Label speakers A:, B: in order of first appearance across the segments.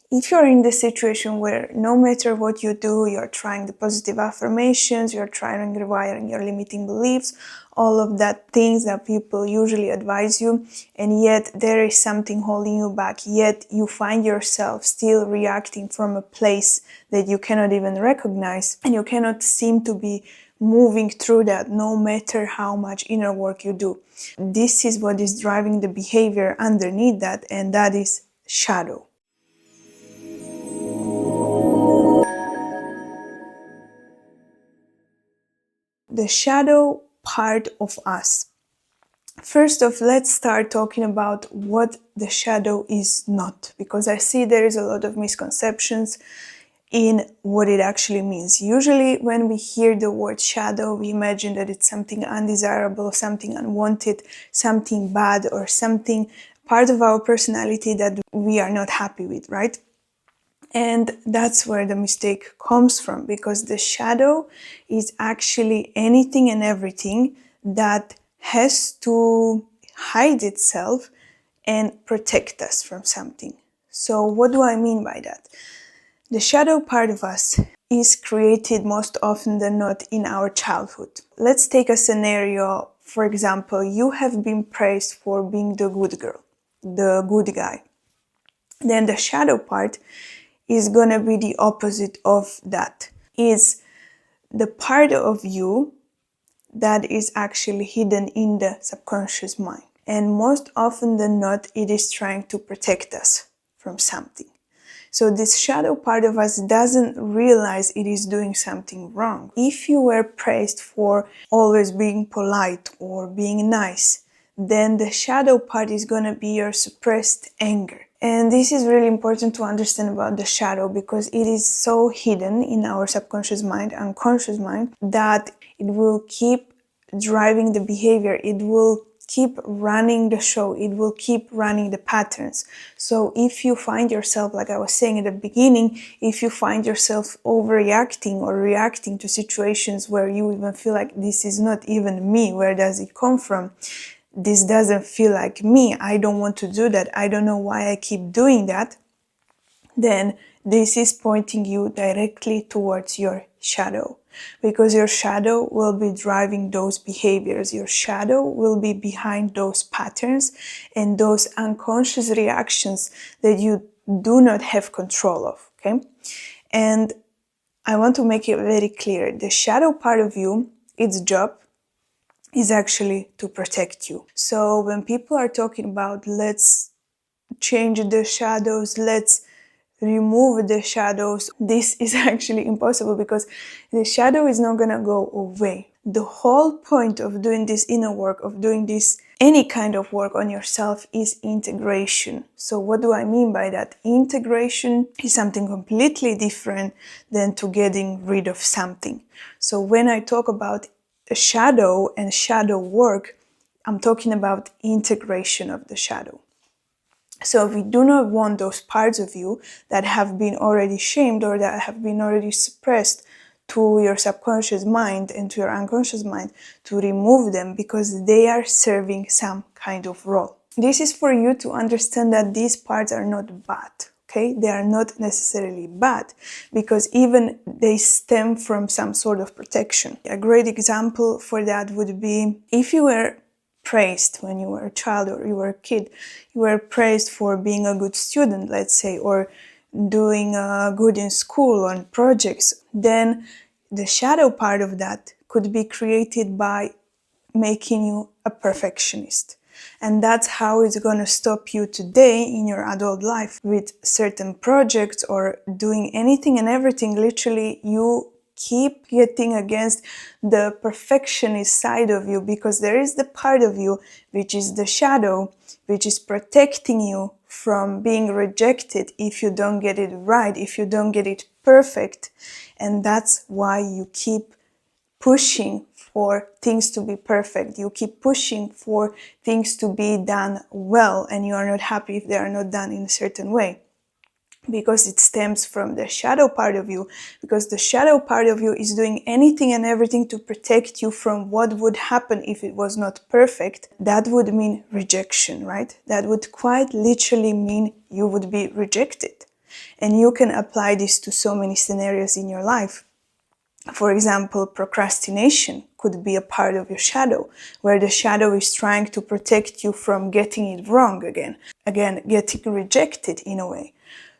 A: If you're in this situation where no matter what you do, you're trying the positive affirmations, you're trying rewiring your limiting beliefs, all of that things that people usually advise you, and yet there is something holding you back, yet you find yourself still reacting from a place that you cannot even recognize, and you cannot seem to be moving through that no matter how much inner work you do. This is what is driving the behavior underneath that, and that is shadow. The shadow part of us. First off, let's start talking about what the shadow is not, because I see there is a lot of misconceptions in what it actually means. Usually when we hear the word shadow, we imagine that it's something undesirable, something unwanted, something bad, or something part of our personality that we are not happy with, right? And that's where the mistake comes from, because the shadow is actually anything and everything that has to hide itself and protect us from something. So what do I mean by that? The shadow part of us is created most often than not in our childhood. Let's take a scenario. For example, you have been praised for being the good girl, the good guy. Then the shadow part is gonna be the opposite of that. Is the part of you that is actually hidden in the subconscious mind. And most often than not, it is trying to protect us from something. So this shadow part of us doesn't realize it is doing something wrong. If you were praised for always being polite or being nice, then the shadow part is gonna be your suppressed anger. And this is really important to understand about the shadow, because it is so hidden in our subconscious mind, unconscious mind, that it will keep driving the behavior. It will keep running the show. It will keep running the patterns. So if you find yourself, like I was saying at the beginning, if you find yourself overreacting or reacting to situations where you even feel like this is not even me, where does it come from? This doesn't feel like me. I don't want to do that. I don't know why I keep doing that. Then this is pointing you directly towards your shadow, because your shadow will be driving those behaviors. Your shadow will be behind those patterns and those unconscious reactions that you do not have control of, okay? And I want to make it very clear. The shadow part of you, its job is actually to protect you. So when people are talking about let's change the shadows, let's remove the shadows, this is actually impossible, because the shadow is not gonna go away. The whole point of doing this inner work, of doing this any kind of work on yourself, is integration. So what do I mean by that? Integration is something completely different than to getting rid of something. So when I talk about shadow and shadow work, I'm talking about integration of the shadow. So we do not want those parts of you that have been already shamed or that have been already suppressed to your subconscious mind and to your unconscious mind, to remove them, because they are serving some kind of role. This is for you to understand that these parts are not bad. Okay, they are not necessarily bad, because even they stem from some sort of protection. A great example for that would be if you were praised when you were a child or you were a kid, you were praised for being a good student, let's say, or doing good in school on projects, then the shadow part of that could be created by making you a perfectionist. And that's how it's going to stop you today in your adult life with certain projects or doing anything and everything. Literally, you keep getting against the perfectionist side of you, because there is the part of you which is the shadow, which is protecting you from being rejected if you don't get it right, if you don't get it perfect. And that's why you keep pushing for things to be perfect. You keep pushing for things to be done well, and you are not happy if they are not done in a certain way, because it stems from the shadow part of you, because the shadow part of you is doing anything and everything to protect you from what would happen if it was not perfect. That would mean rejection, right? That would quite literally mean you would be rejected. And you can apply this to so many scenarios in your life. For example, procrastination could be a part of your shadow, where the shadow is trying to protect you from getting it wrong again, getting rejected in a way.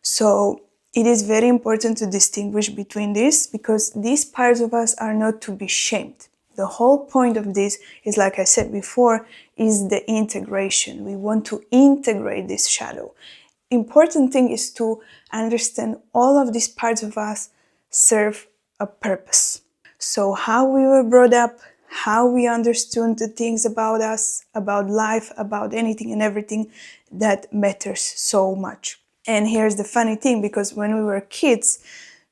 A: So it is very important to distinguish between this, because these parts of us are not to be shamed. The whole point of this is, like I said before, is the integration. We want to integrate this shadow. Important thing is to understand all of these parts of us serve a purpose. So how we were brought up, how we understood the things about us, about life, about anything and everything, that matters so much. And here's the funny thing, because when we were kids,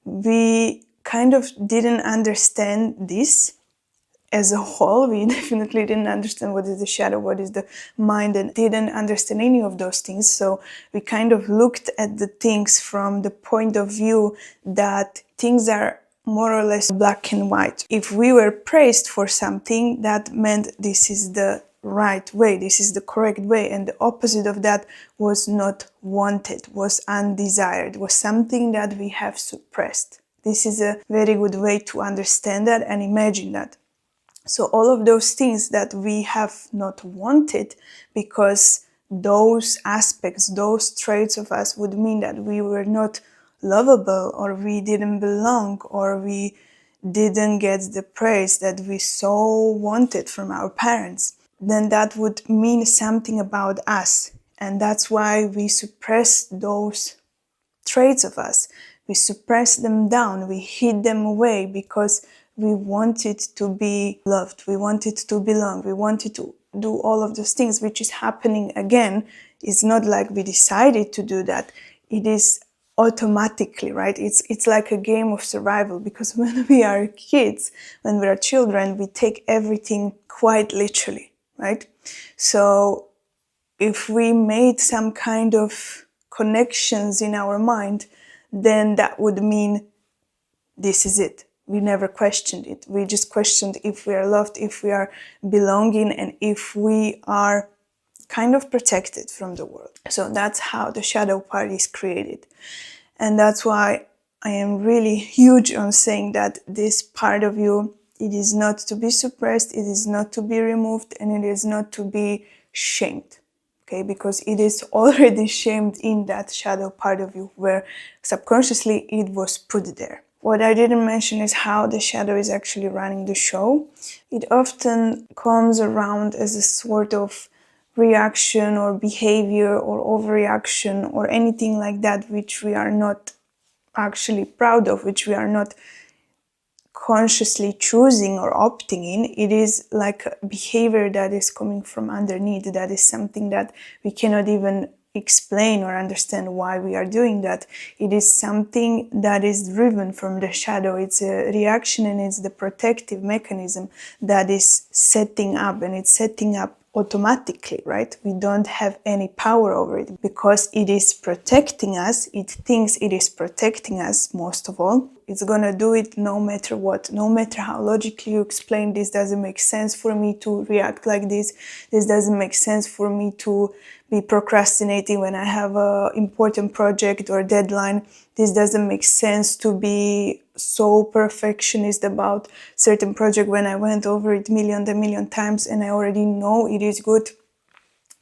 A: we kind of didn't understand this as a whole. We definitely didn't understand what is the shadow, what is the mind, and didn't understand any of those things. So we kind of looked at the things from the point of view that things are more or less black and white. If we were praised for something, that meant this is the right way, this is the correct way, and the opposite of that was not wanted, was undesired, was something that we have suppressed. This is a very good way to understand that and imagine that. So all of those things that we have not wanted, because those aspects, those traits of us would mean that we were not lovable, or we didn't belong, or we didn't get the praise that we so wanted from our parents, then that would mean something about us. And that's why we suppress those traits of us. We suppress them down, we hid them away, because we wanted to be loved, we wanted to belong, we wanted to do all of those things, which is happening again. It's not like we decided to do that. It is automatically, right? It's like a game of survival, because when we are kids, when we are children, we take everything quite literally, right? So if we made some kind of connections in our mind, then that would mean this is it. We never questioned it. We just questioned if we are loved, if we are belonging, and if we are kind of protected from the world. So that's how the shadow part is created. And that's why I am really huge on saying that this part of you, it is not to be suppressed, it is not to be removed, and it is not to be shamed. Okay, because it is already shamed in that shadow part of you, where subconsciously it was put there. What I didn't mention is how the shadow is actually running the show. It often comes around as a sort of reaction or behavior or overreaction or anything like that, which we are not actually proud of, which we are not consciously choosing or opting in. It is like a behavior that is coming from underneath, that is something that we cannot even explain or understand why we are doing that. It is something that is driven from the shadow. It's a reaction, and it's the protective mechanism that is setting up, and it's setting up automatically, right? We don't have any power over it, because it is protecting us. It thinks it is protecting us most of all. It's gonna do it no matter what, no matter how logically you explain this doesn't make sense for me to react like this. This doesn't make sense for me to be procrastinating when I have an important project or deadline. This doesn't make sense to be so perfectionist about certain project when I went over it a million times and I already know it is good.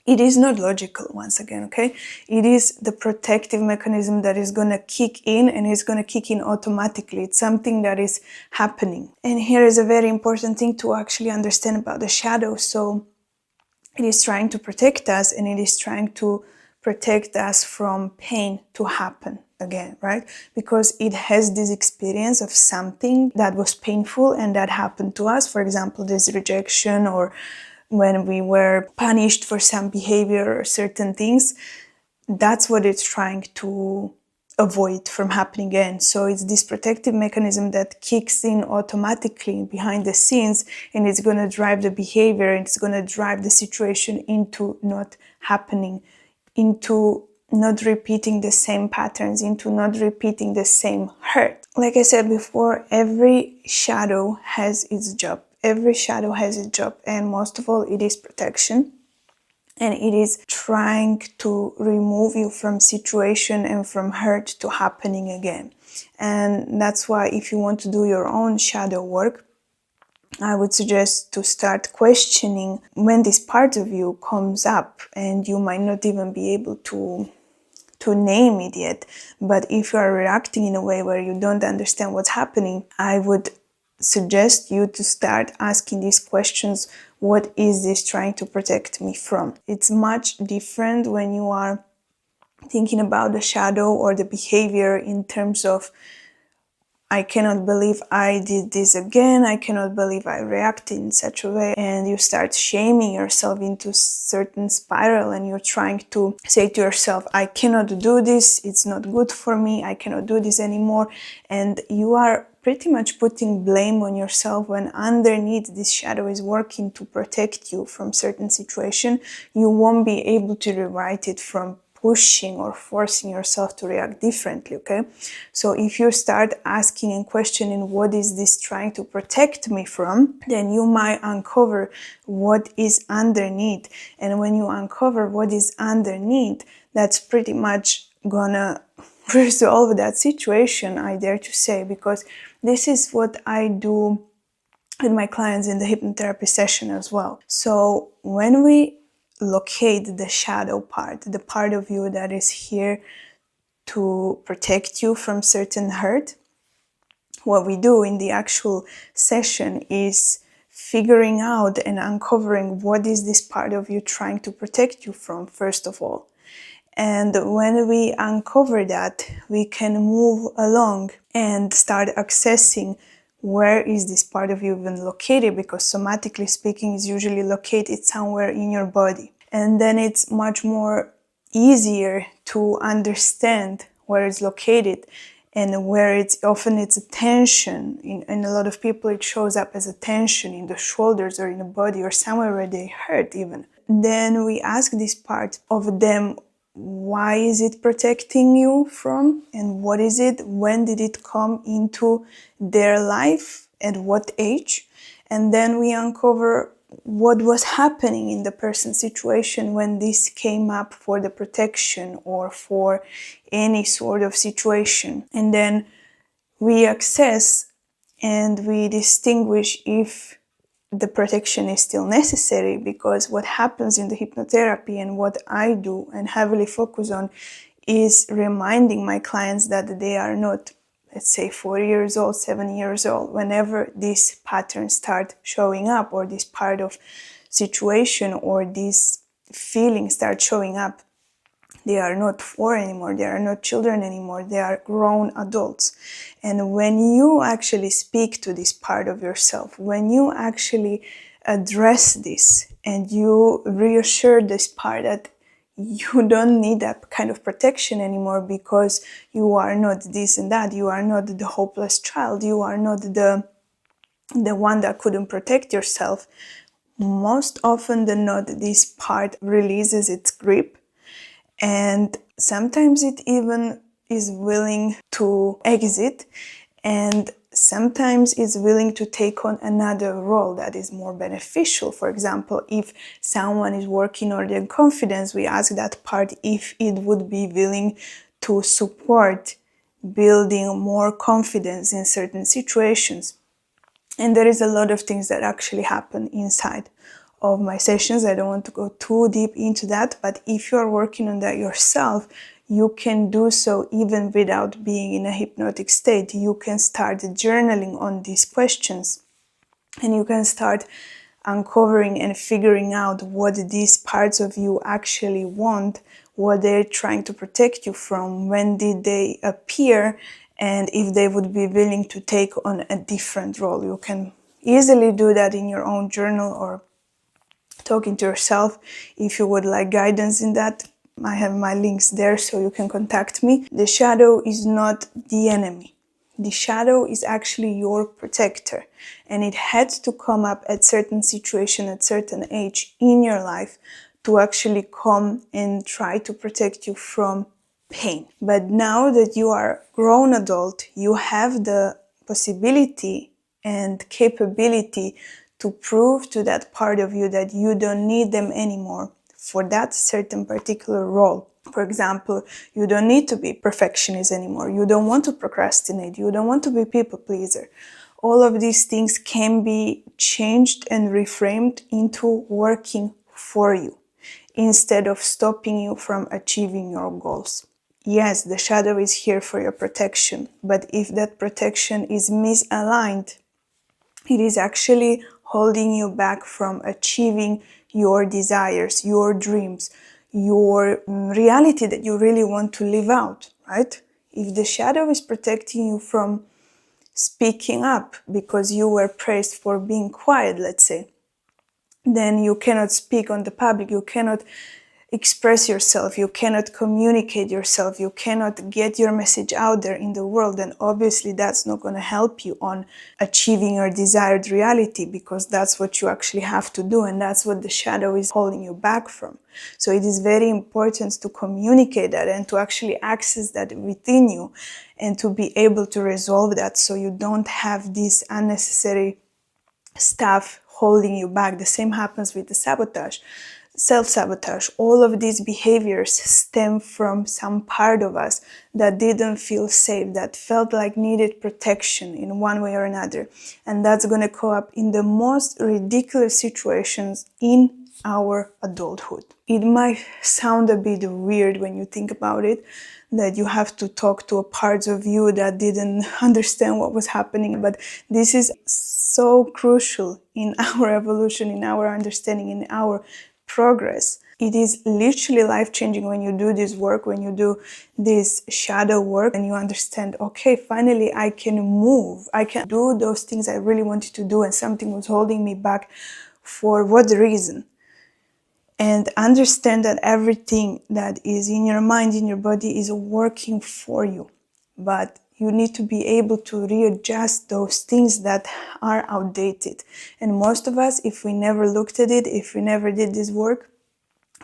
A: It is not logical, once again, okay? It is the protective mechanism that is gonna kick in, and it's gonna kick in automatically. It's something that is happening. And here is a very important thing to actually understand about the shadow. So it is trying to protect us, and it is trying to protect us from pain to happen again, right? Because it has this experience of something that was painful and that happened to us. For example, this rejection, or when we were punished for some behavior or certain things. That's what it's trying to avoid from happening again. So it's this protective mechanism that kicks in automatically behind the scenes, and it's going to drive the behavior, and it's going to drive the situation into not happening, into not repeating the same patterns, into not repeating the same hurt. Like I said before, every shadow has its job. Every shadow has its job, and most of all, it is protection. and it is trying to remove you from situation and from hurt to happening again. And that's why if you want to do your own shadow work, I would suggest to start questioning when this part of you comes up, and you might not even be able to name it yet. But if you are reacting in a way where you don't understand what's happening, I would suggest you to start asking these questions. What is this trying to protect me from? It's much different when you are thinking about the shadow or the behavior in terms of, I cannot believe I did this again, I cannot believe I reacted in such a way, and you start shaming yourself into a certain spiral, and you're trying to say to yourself, I cannot do this, it's not good for me, I cannot do this anymore, and you are pretty much putting blame on yourself when underneath this shadow is working to protect you from certain situation. You won't be able to rewrite it from pushing or forcing yourself to react differently, okay? So if you start asking and questioning what is this trying to protect me from, then you might uncover what is underneath. And when you uncover what is underneath, that's pretty much gonna resolve that situation, I dare to say, because this is what I do with my clients in the hypnotherapy session as well. So when we locate the shadow part, the part of you that is here to protect you from certain hurt, what we do in the actual session is figuring out and uncovering what is this part of you trying to protect you from, first of all. And when we uncover that, we can move along and start accessing where is this part of you even located, because somatically speaking, it's usually located somewhere in your body. And then it's much more easier to understand where it's located and where it's a tension. In a lot of people, it shows up as a tension in the shoulders or in the body or somewhere where they hurt even. Then we ask this part of them, why is it protecting you from, and what is it, when did it come into their life, at what age? And then we uncover what was happening in the person's situation when this came up for the protection or for any sort of situation. And then we access and we distinguish if the protection is still necessary, because what happens in the hypnotherapy and what I do and heavily focus on is reminding my clients that they are not, let's say, 4 years old, 7 years old, whenever these patterns start showing up, or this part of situation or these feelings start showing up. They are not 4 anymore, they are not children anymore, they are grown adults. And when you actually speak to this part of yourself, when you actually address this and you reassure this part that you don't need that kind of protection anymore because you are not this and that, you are not the hopeless child, you are not the one that couldn't protect yourself, most often than not, this part releases its grip. And sometimes it even is willing to exit, and sometimes is willing to take on another role that is more beneficial. For example, if someone is working on their confidence, we ask that part if it would be willing to support building more confidence in certain situations. And there is a lot of things that actually happen inside of my sessions. I don't want to go too deep into that, but if you're working on that yourself, you can do so even without being in a hypnotic state. You can start journaling on these questions, and you can start uncovering and figuring out what these parts of you actually want, what they're trying to protect you from, when did they appear, and if they would be willing to take on a different role. You can easily do that in your own journal or talking to yourself. If you would like guidance in that, I have my links there so you can contact me. The shadow is not the enemy. The shadow is actually your protector, and it had to come up at certain situation, at certain age in your life to actually come and try to protect you from pain. But now that you are a grown adult, you have the possibility and capability to prove to that part of you that you don't need them anymore for that certain particular role. For example, you don't need to be perfectionist anymore. You don't want to procrastinate. You don't want to be people pleaser. All of these things can be changed and reframed into working for you instead of stopping you from achieving your goals. Yes, the shadow is here for your protection, but if that protection is misaligned, it is actually holding you back from achieving your desires, your dreams, your reality that you really want to live out, right? If the shadow is protecting you from speaking up because you were praised for being quiet, let's say, then you cannot speak on the public, you cannot express yourself, you cannot communicate yourself, you cannot get your message out there in the world, then obviously that's not going to help you on achieving your desired reality, because that's what you actually have to do, and that's what the shadow is holding you back from. So it is very important to communicate that and to actually access that within you and to be able to resolve that, so you don't have this unnecessary stuff holding you back. The same happens with the sabotage, self-sabotage. All of these behaviors stem from some part of us that didn't feel safe, that felt like needed protection in one way or another. And that's going to come up in the most ridiculous situations in our adulthood. It might sound a bit weird when you think about it, that you have to talk to a parts of you that didn't understand what was happening, but this is so crucial in our evolution, in our understanding, in our progress. It is literally life-changing when you do this work, when you do this shadow work, and you understand, okay, finally I can move, I can do those things I really wanted to do, and something was holding me back. For what reason? And understand that everything that is in your mind, in your body, is working for you. But you need to be able to readjust those things that are outdated. And most of us, if we never looked at it, if we never did this work,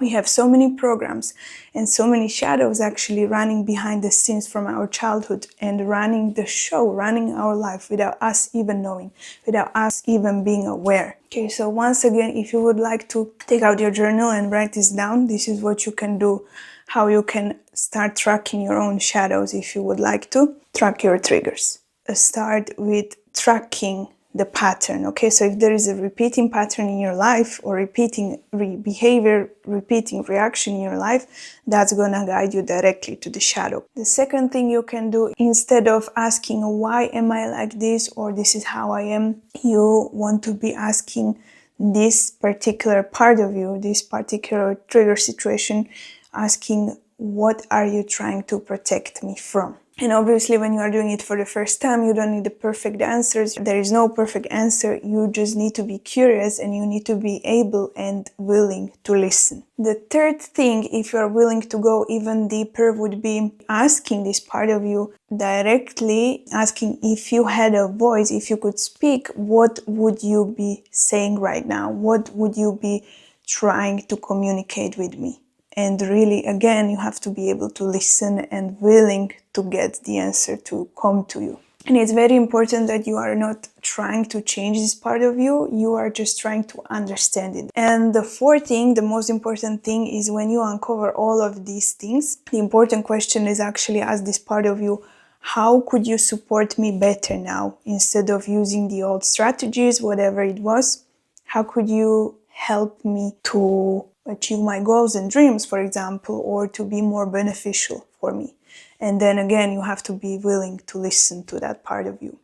A: we have so many programs and so many shadows actually running behind the scenes from our childhood and running the show, running our life without us even knowing, without us even being aware. Okay, so once again, if you would like to take out your journal and write this down, this is what you can do, how you can start tracking your own shadows if you would like to. Track your triggers. Start with tracking the pattern. Okay, so if there is a repeating pattern in your life, or repeating behavior, repeating reaction in your life, that's gonna guide you directly to the shadow. The second thing you can do, instead of asking why am I like this, or this is how I am, you want to be asking this particular part of you, this particular trigger situation, asking what are you trying to protect me from? And obviously, when you are doing it for the first time, you don't need the perfect answers. There is no perfect answer. You just need to be curious, and you need to be able and willing to listen. The third thing, if you are willing to go even deeper, would be asking this part of you directly, asking if you had a voice, if you could speak, what would you be saying right now? What would you be trying to communicate with me? And really, again, you have to be able to listen and willing to get the answer to come to you. And it's very important that you are not trying to change this part of you, you are just trying to understand it. And the fourth thing, the most important thing, is when you uncover all of these things, the important question is actually ask this part of you, how could you support me better now? Instead of using the old strategies, whatever it was, how could you help me to achieve my goals and dreams, for example, or to be more beneficial for me? And then again, you have to be willing to listen to that part of you.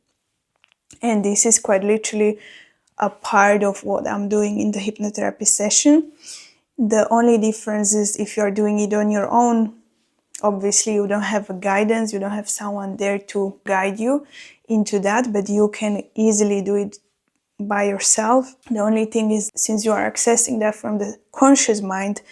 A: And this is quite literally a part of what I'm doing in the hypnotherapy session. The only difference is if you're doing it on your own, obviously you don't have a guidance, you don't have someone there to guide you into that, but you can easily do it by yourself. The only thing is, since you are accessing that from the conscious mind,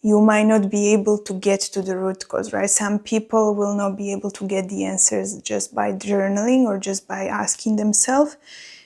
A: you might not be able to get to the root cause, right? Some people will not be able to get the answers just by journaling or just by asking themselves.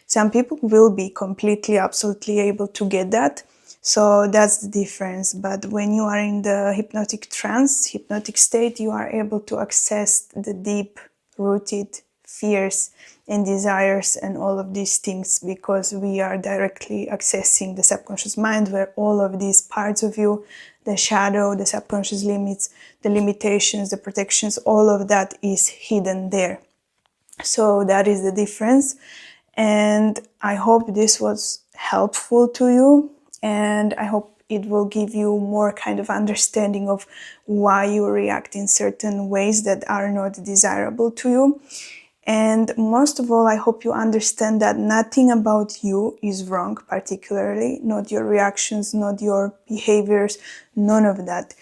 A: Some people will be completely, absolutely able to get that. So that's the difference. But when you are in the hypnotic trance, hypnotic state, you are able to access the deep-rooted fears and desires and all of these things, because we are directly accessing the subconscious mind, where all of these parts of you, the shadow, the subconscious limits, the limitations, the protections, all of that is hidden there. So that is the difference. And I hope this was helpful to you, and I hope it will give you more kind of understanding of why you react in certain ways that are not desirable to you. And most of all, I hope you understand that nothing about you is wrong, particularly not your reactions, not your behaviors, none of that.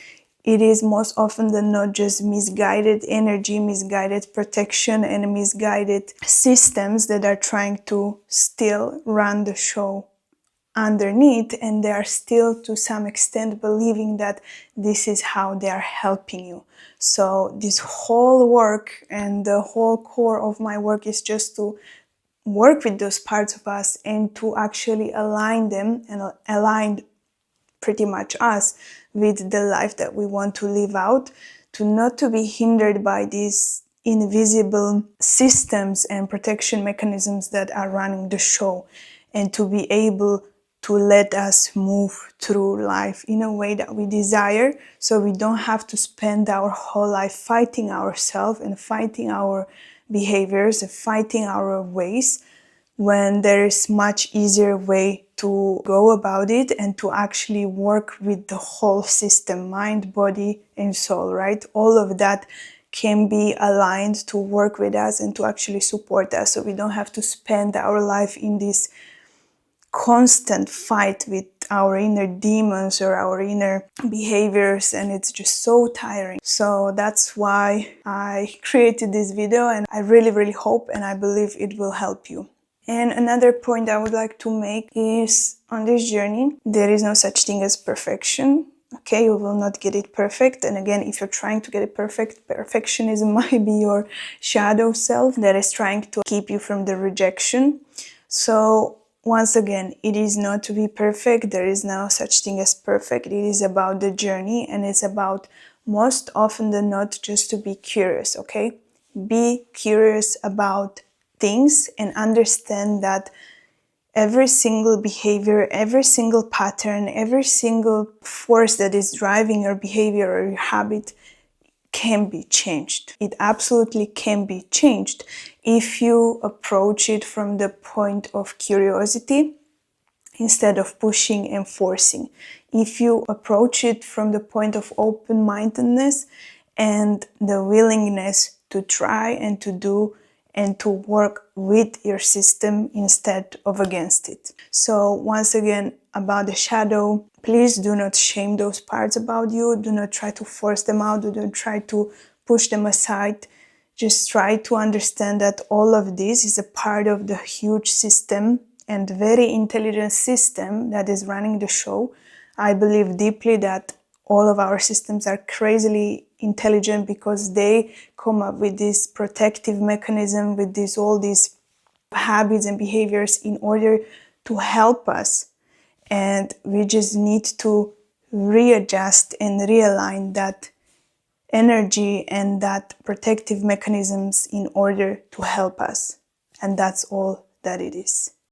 A: It is most often than not just misguided energy, misguided protection, and misguided systems that are trying to still run the show underneath, and they are still to some extent believing that this is how they are helping you. So this whole work and the whole core of my work is just to work with those parts of us and to actually align them and align pretty much us with the life that we want to live out, to not to be hindered by these invisible systems and protection mechanisms that are running the show, and to be able to let us move through life in a way that we desire, so we don't have to spend our whole life fighting ourselves and fighting our behaviors and fighting our ways, when there is much easier way to go about it and to actually work with the whole system, mind, body, and soul, right? All of that can be aligned to work with us and to actually support us, so we don't have to spend our life in this constant fight with our inner demons or our inner behaviors, and it's just so tiring. So that's why I created this video, and I really hope and I believe it will help you. And another point I would like to make is, on this journey, there is no such thing as perfection. Okay, you will not get it perfect. And again, if you're trying to get it perfect, perfectionism might be your shadow self that is trying to keep you from the rejection. So once again, it is not to be perfect. There is no such thing as perfect. It is about the journey, and it's about, most often than not, just to be curious, okay? Be curious about things and understand that every single behavior, every single pattern, every single force that is driving your behavior or your habit can be changed. It absolutely can be changed if you approach it from the point of curiosity instead of pushing and forcing. If you approach it from the point of open-mindedness and the willingness to try and to do and to work with your system instead of against it. So once again, about the shadow, please do not shame those parts about you. Do not try to force them out. Do not try to push them aside. Just try to understand that all of this is a part of the huge system and very intelligent system that is running the show. I believe deeply that all of our systems are crazily intelligent, because they come up with this protective mechanism, with all these habits and behaviors in order to help us. And we just need to readjust and realign that energy and that protective mechanisms in order to help us. And that's all that it is.